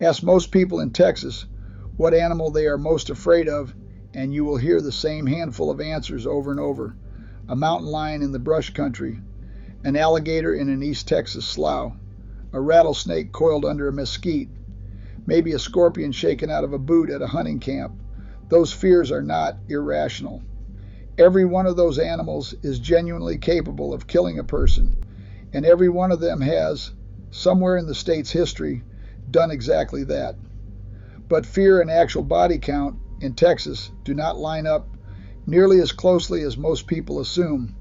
Ask most people in Texas what animal they are most afraid of, and you will hear the same handful of answers over and over. A mountain lion in the brush country, an alligator in an East Texas slough, a rattlesnake coiled under a mesquite, maybe a scorpion shaken out of a boot at a hunting camp. Those fears are not irrational. Every one of those animals is genuinely capable of killing a person, and every one of them has, somewhere in the state's history, done exactly that. But fear and actual body count in Texas do not line up nearly as closely as most people assume,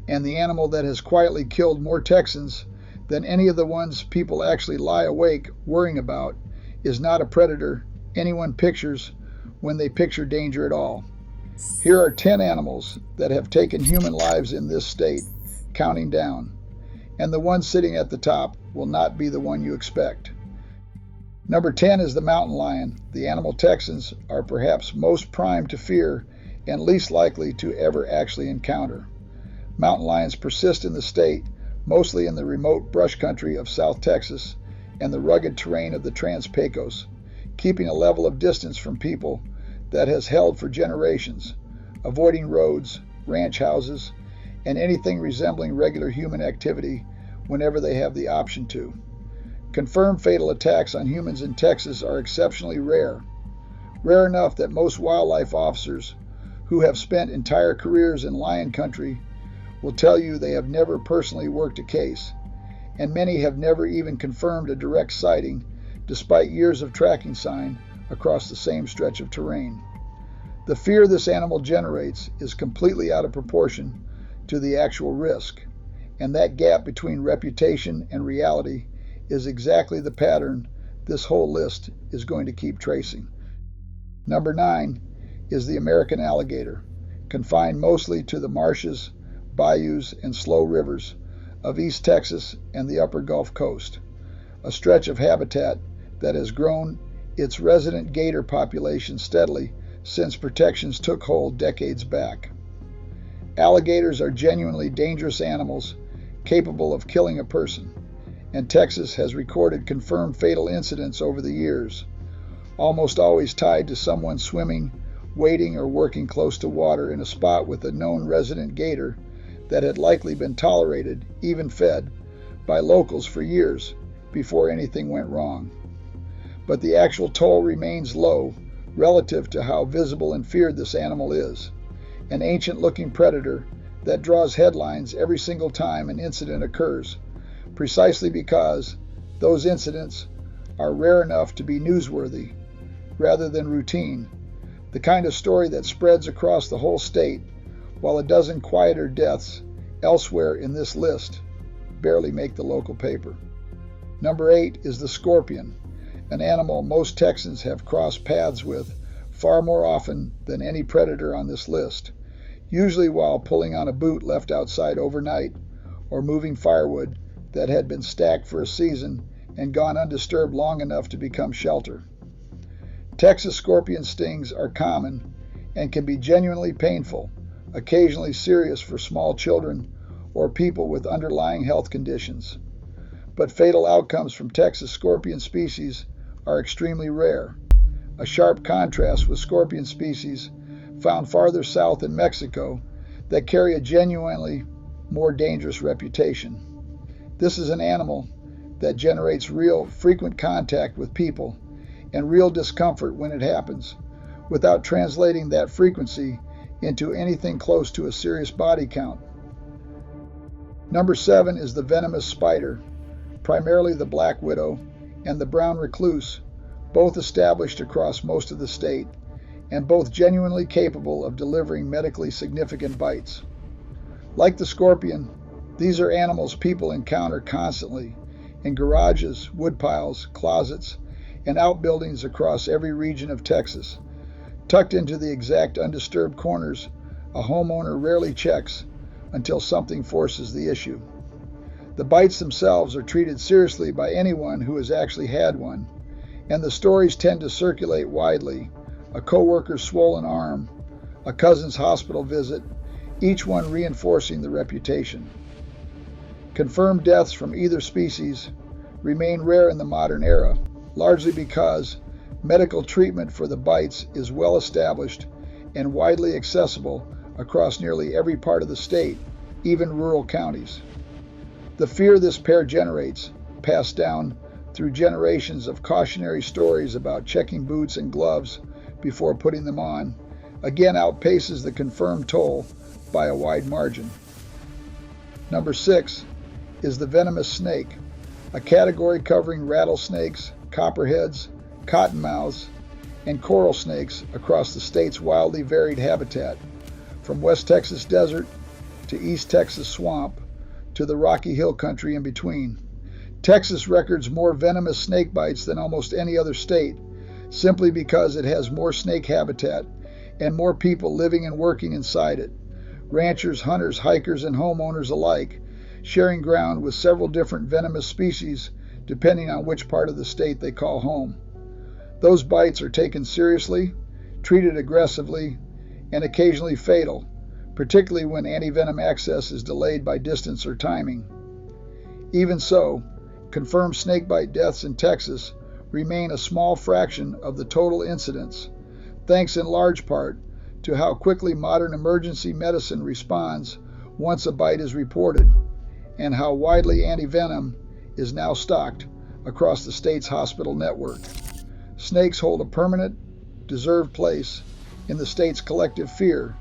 and the animal that has quietly killed more Texans than any of the ones people actually lie awake worrying about is not a predator anyone pictures when they picture danger at all. Here are 10 animals that have taken human lives in this state, counting down, and the one sitting at the top will not be the one you expect. Number 10 is the mountain lion, the animal Texans are perhaps most primed to fear and least likely to ever actually encounter. Mountain lions persist in the state, mostly in the remote brush country of South Texas and the rugged terrain of the Trans-Pecos, keeping a level of distance from people that has held for generations, avoiding roads, ranch houses, and anything resembling regular human activity whenever they have the option to. Confirmed fatal attacks on humans in Texas are exceptionally rare enough that most wildlife officers who have spent entire careers in lion country will tell you they have never personally worked a case, and many have never even confirmed a direct sighting despite years of tracking sign across the same stretch of terrain. The fear this animal generates is completely out of proportion to the actual risk, and that gap between reputation and reality is exactly the pattern this whole list is going to keep tracing. Number 9 is the American alligator, confined mostly to the marshes, bayous, and slow rivers of East Texas and the upper Gulf Coast, a stretch of habitat that has grown its resident gator population steadily since protections took hold decades back. Alligators are genuinely dangerous animals capable of killing a person, and Texas has recorded confirmed fatal incidents over the years, almost always tied to someone swimming, wading, or working close to water in a spot with a known resident gator that had likely been tolerated, even fed, by locals for years before anything went wrong. But the actual toll remains low relative to how visible and feared this animal is, an ancient-looking predator that draws headlines every single time an incident occurs, precisely because those incidents are rare enough to be newsworthy rather than routine, the kind of story that spreads across the whole state, while a dozen quieter deaths elsewhere in this list barely make the local paper. Number 8 is the scorpion, an animal most Texans have crossed paths with far more often than any predator on this list, usually while pulling on a boot left outside overnight or moving firewood that had been stacked for a season and gone undisturbed long enough to become shelter. Texas scorpion stings are common and can be genuinely painful, occasionally serious for small children or people with underlying health conditions. But fatal outcomes from Texas scorpion species are extremely rare, a sharp contrast with scorpion species found farther south in Mexico that carry a genuinely more dangerous reputation. This is an animal that generates real, frequent contact with people and real discomfort when it happens, without translating that frequency into anything close to a serious body count. Number 7 is the venomous spider, primarily the black widow and the brown recluse, both established across most of the state, and both genuinely capable of delivering medically significant bites. Like the scorpion, these are animals people encounter constantly in garages, woodpiles, closets, and outbuildings across every region of Texas, tucked into the exact undisturbed corners a homeowner rarely checks until something forces the issue. The bites themselves are treated seriously by anyone who has actually had one, and the stories tend to circulate widely: a coworker's swollen arm, a cousin's hospital visit, each one reinforcing the reputation. Confirmed deaths from either species remain rare in the modern era, largely because medical treatment for the bites is well established and widely accessible across nearly every part of the state, even rural counties. The fear this pair generates, passed down through generations of cautionary stories about checking boots and gloves before putting them on, again outpaces the confirmed toll by a wide margin. Number 6 is the venomous snake, a category covering rattlesnakes, copperheads, cottonmouths, and coral snakes across the state's wildly varied habitat, from West Texas desert to East Texas swamp to the Rocky Hill country in between. Texas records more venomous snake bites than almost any other state, simply because it has more snake habitat and more people living and working inside it. Ranchers, hunters, hikers, and homeowners alike sharing ground with several different venomous species depending on which part of the state they call home. Those bites are taken seriously, treated aggressively, and occasionally fatal, particularly when antivenom access is delayed by distance or timing. Even so, confirmed snakebite deaths in Texas remain a small fraction of the total incidents, thanks in large part to how quickly modern emergency medicine responds once a bite is reported, and how widely antivenom is now stocked across the state's hospital network. Snakes hold a permanent, deserved place in the state's collective fear,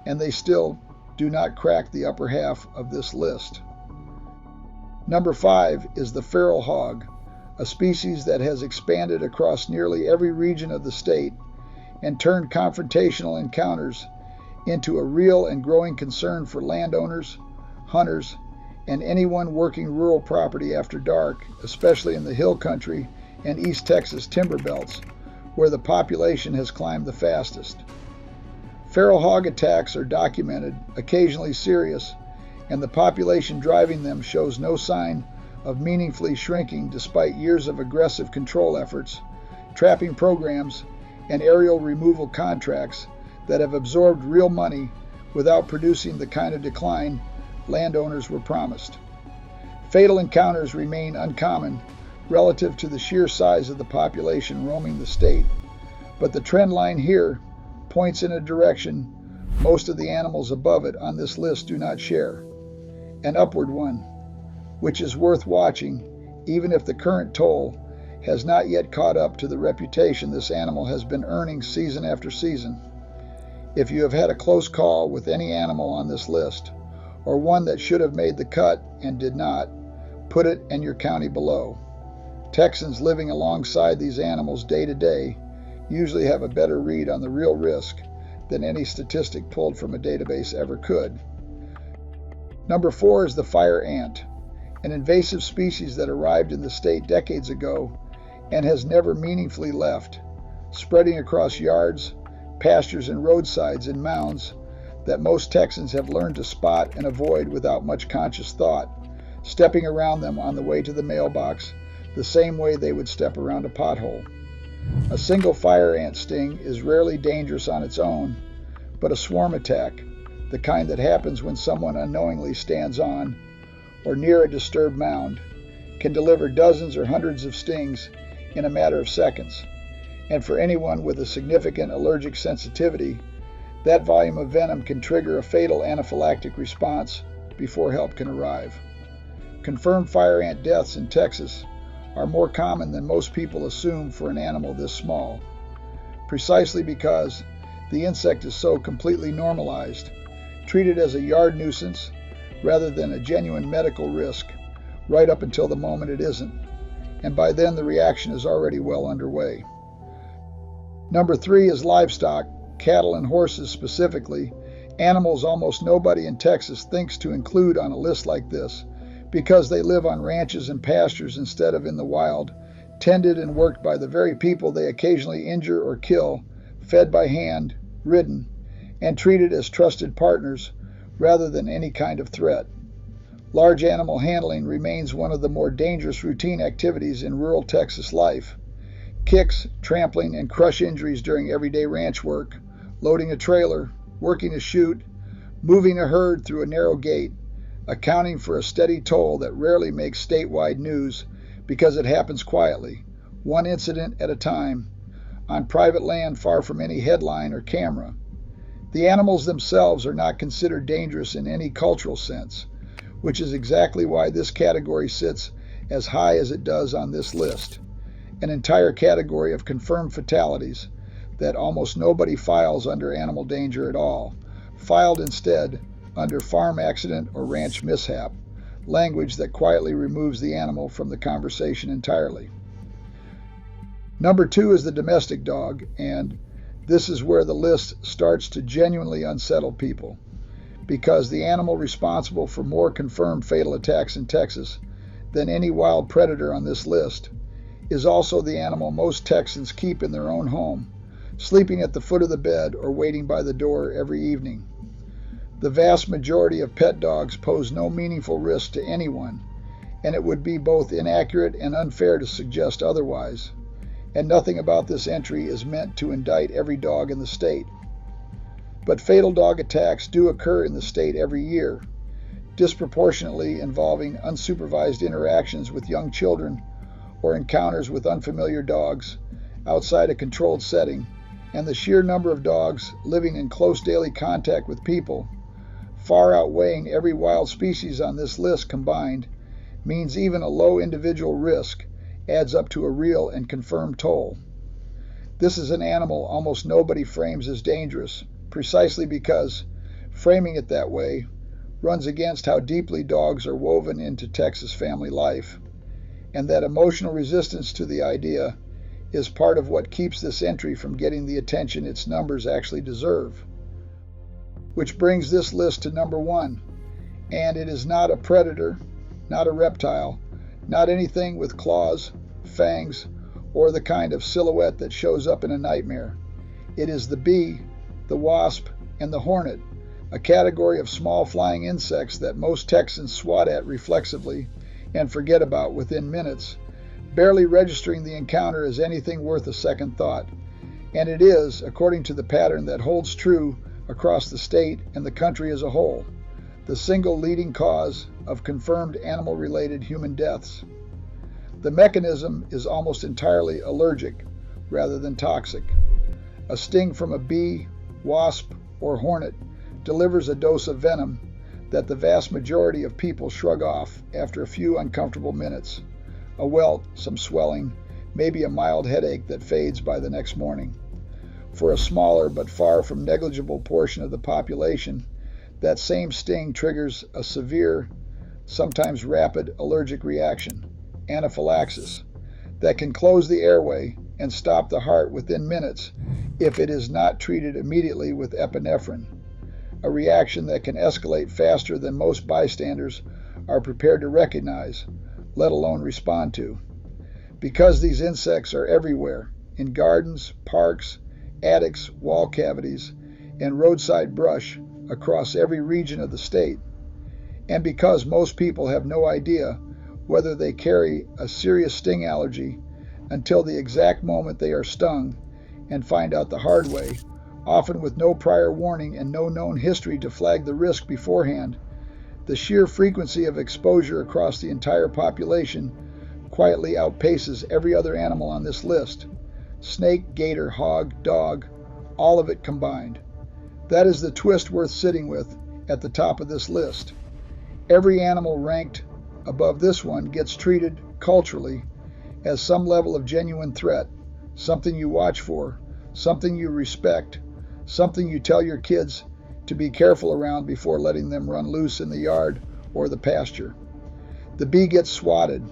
and they still do not crack the upper half of this list. Number 5 is the feral hog, a species that has expanded across nearly every region of the state and turned confrontational encounters into a real and growing concern for landowners, hunters, and anyone working rural property after dark, especially in the hill country and East Texas timber belts, where the population has climbed the fastest. Feral hog attacks are documented, occasionally serious, and the population driving them shows no sign of meaningfully shrinking despite years of aggressive control efforts, trapping programs, and aerial removal contracts that have absorbed real money without producing the kind of decline landowners were promised. Fatal encounters remain uncommon relative to the sheer size of the population roaming the state, but the trend line here points in a direction most of the animals above it on this list do not share, an upward one, which is worth watching even if the current toll has not yet caught up to the reputation this animal has been earning season after season. If you have had a close call with any animal on this list, or one that should have made the cut and did not, put it in your county below. Texans living alongside these animals day to day usually have a better read on the real risk than any statistic pulled from a database ever could. Number 4 is the fire ant, an invasive species that arrived in the state decades ago and has never meaningfully left, spreading across yards, pastures, and roadsides in mounds that most Texans have learned to spot and avoid without much conscious thought, stepping around them on the way to the mailbox the same way they would step around a pothole. A single fire ant sting is rarely dangerous on its own, but a swarm attack, the kind that happens when someone unknowingly stands on or near a disturbed mound, can deliver dozens or hundreds of stings in a matter of seconds. And for anyone with a significant allergic sensitivity, that volume of venom can trigger a fatal anaphylactic response before help can arrive. Confirmed fire ant deaths in Texas are more common than most people assume for an animal this small, precisely because the insect is so completely normalized, treated as a yard nuisance rather than a genuine medical risk, right up until the moment it isn't, and by then the reaction is already well underway. Number 3 is livestock, cattle and horses specifically, animals almost nobody in Texas thinks to include on a list like this because they live on ranches and pastures instead of in the wild, tended and worked by the very people they occasionally injure or kill, fed by hand, ridden, and treated as trusted partners rather than any kind of threat. Large animal handling remains one of the more dangerous routine activities in rural Texas life. Kicks, trampling, and crush injuries during everyday ranch work, loading a trailer, working a chute, moving a herd through a narrow gate, accounting for a steady toll that rarely makes statewide news because it happens quietly, one incident at a time, on private land far from any headline or camera. The animals themselves are not considered dangerous in any cultural sense, which is exactly why this category sits as high as it does on this list, an entire category of confirmed fatalities that almost nobody files under animal danger at all, filed instead under farm accident or ranch mishap, language that quietly removes the animal from the conversation entirely. Number 2 is the domestic dog, and this is where the list starts to genuinely unsettle people, because the animal responsible for more confirmed fatal attacks in Texas than any wild predator on this list is also the animal most Texans keep in their own home, sleeping at the foot of the bed or waiting by the door every evening. The vast majority of pet dogs pose no meaningful risk to anyone, and it would be both inaccurate and unfair to suggest otherwise. And nothing about this entry is meant to indict every dog in the state. But fatal dog attacks do occur in the state every year, disproportionately involving unsupervised interactions with young children or encounters with unfamiliar dogs outside a controlled setting, and the sheer number of dogs living in close daily contact with people, far outweighing every wild species on this list combined, means even a low individual risk adds up to a real and confirmed toll. This is an animal almost nobody frames as dangerous, precisely because framing it that way runs against how deeply dogs are woven into Texas family life, and that emotional resistance to the idea is part of what keeps this entry from getting the attention its numbers actually deserve. Which brings this list to number 1, and it is not a predator, not a reptile, not anything with claws, fangs, or the kind of silhouette that shows up in a nightmare. It is the bee, the wasp, and the hornet, a category of small flying insects that most Texans swat at reflexively and forget about within minutes, barely registering the encounter as anything worth a second thought. And it is, according to the pattern that holds true across the state and the country as a whole, the single leading cause of confirmed animal-related human deaths. The mechanism is almost entirely allergic rather than toxic. A sting from a bee, wasp, or hornet delivers a dose of venom that the vast majority of people shrug off after a few uncomfortable minutes. A welt, some swelling, maybe a mild headache that fades by the next morning. For a smaller but far from negligible portion of the population, that same sting triggers a severe, sometimes rapid allergic reaction, anaphylaxis, that can close the airway and stop the heart within minutes if it is not treated immediately with epinephrine, a reaction that can escalate faster than most bystanders are prepared to recognize, let alone respond to. Because these insects are everywhere, in gardens, parks, attics, wall cavities, and roadside brush across every region of the state, and because most people have no idea whether they carry a serious sting allergy until the exact moment they are stung and find out the hard way, often with no prior warning and no known history to flag the risk beforehand, the sheer frequency of exposure across the entire population quietly outpaces every other animal on this list. Snake, gator, hog, dog, all of it combined. That is the twist worth sitting with at the top of this list. Every animal ranked above this one gets treated culturally as some level of genuine threat, something you watch for, something you respect, something you tell your kids to be careful around before letting them run loose in the yard or the pasture. The bee gets swatted.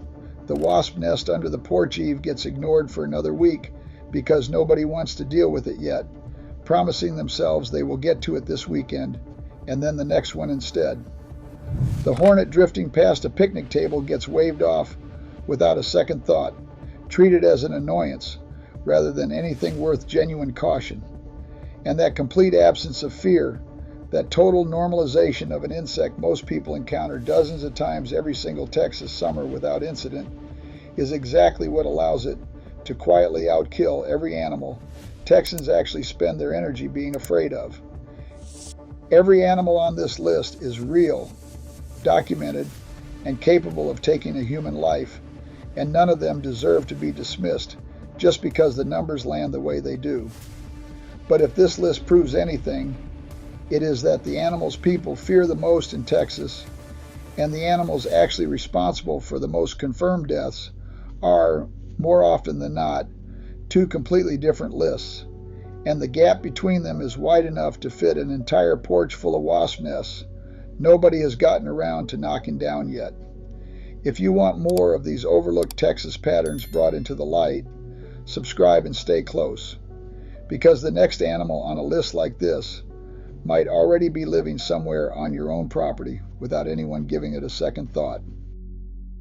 The wasp nest under the porch eave gets ignored for another week because nobody wants to deal with it yet, promising themselves they will get to it this weekend, and then the next one instead. The hornet drifting past a picnic table gets waved off without a second thought, treated as an annoyance rather than anything worth genuine caution. And that complete absence of fear, that total normalization of an insect most people encounter dozens of times every single Texas summer without incident, is exactly what allows it to quietly outkill every animal Texans actually spend their energy being afraid of. Every animal on this list is real, documented, and capable of taking a human life, and none of them deserve to be dismissed just because the numbers land the way they do. But if this list proves anything, it is that the animals people fear the most in Texas and the animals actually responsible for the most confirmed deaths are, more often than not, two completely different lists, and the gap between them is wide enough to fit an entire porch full of wasp nests nobody has gotten around to knocking down yet. If you want more of these overlooked Texas patterns brought into the light, subscribe and stay close, because the next animal on a list like this might already be living somewhere on your own property without anyone giving it a second thought.